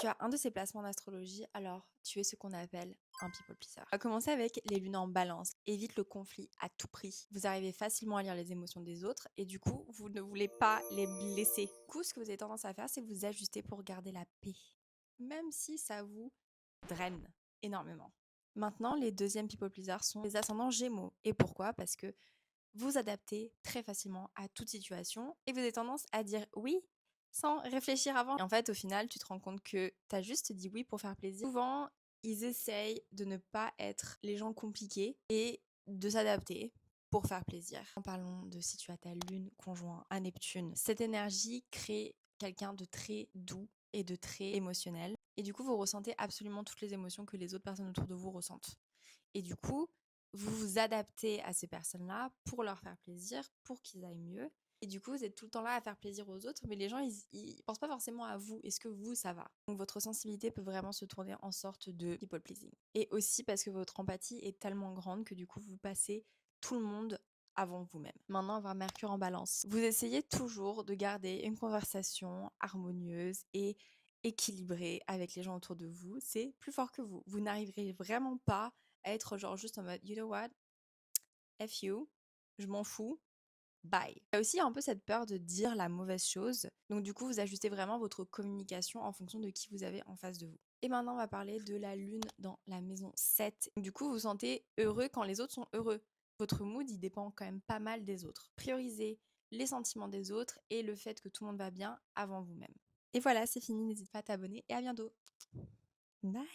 tu as un de ces placements en astrologie, alors tu es ce qu'on appelle un people pleaser. On va commencer avec les lunes en balance. Évite le conflit à tout prix. Vous arrivez facilement à lire les émotions des autres et du coup, vous ne voulez pas les blesser. Du coup, ce que vous avez tendance à faire, c'est vous ajuster pour garder la paix. Même si ça vous draine énormément. Maintenant, les deuxièmes people pleasers sont les ascendants gémeaux. Et pourquoi? Parce que vous adaptez très facilement à toute situation et vous avez tendance à dire oui sans réfléchir avant. Et en fait, au final, tu te rends compte que tu as juste dit oui pour faire plaisir. Souvent, ils essayent de ne pas être les gens compliqués et de s'adapter pour faire plaisir. En parlant de si tu as ta lune conjoint à Neptune, cette énergie crée quelqu'un de très doux et de très émotionnel. Et du coup, vous ressentez absolument toutes les émotions que les autres personnes autour de vous ressentent. Et du coup, vous vous adaptez à ces personnes-là pour leur faire plaisir, pour qu'ils aillent mieux. Et du coup, vous êtes tout le temps là à faire plaisir aux autres, mais les gens, ils pensent pas forcément à vous. Est-ce que vous, ça va? Donc votre sensibilité peut vraiment se tourner en sorte de people pleasing. Et aussi parce que votre empathie est tellement grande que du coup, vous passez tout le monde avant vous-même. Maintenant, on va voir Mercure en balance. Vous essayez toujours de garder une conversation harmonieuse et équilibrée avec les gens autour de vous. C'est plus fort que vous. Vous n'arriverez vraiment pas à être genre juste en mode you know what, F you, je m'en fous, bye. Il y a aussi un peu cette peur de dire la mauvaise chose. Donc du coup, vous ajustez vraiment votre communication en fonction de qui vous avez en face de vous. Et maintenant, on va parler de la lune dans la maison 7. Du coup, vous vous sentez heureux quand les autres sont heureux. Votre mood, il dépend quand même pas mal des autres. Priorisez les sentiments des autres et le fait que tout le monde va bien avant vous-même. Et voilà, c'est fini. N'hésite pas à t'abonner et à bientôt. Bye.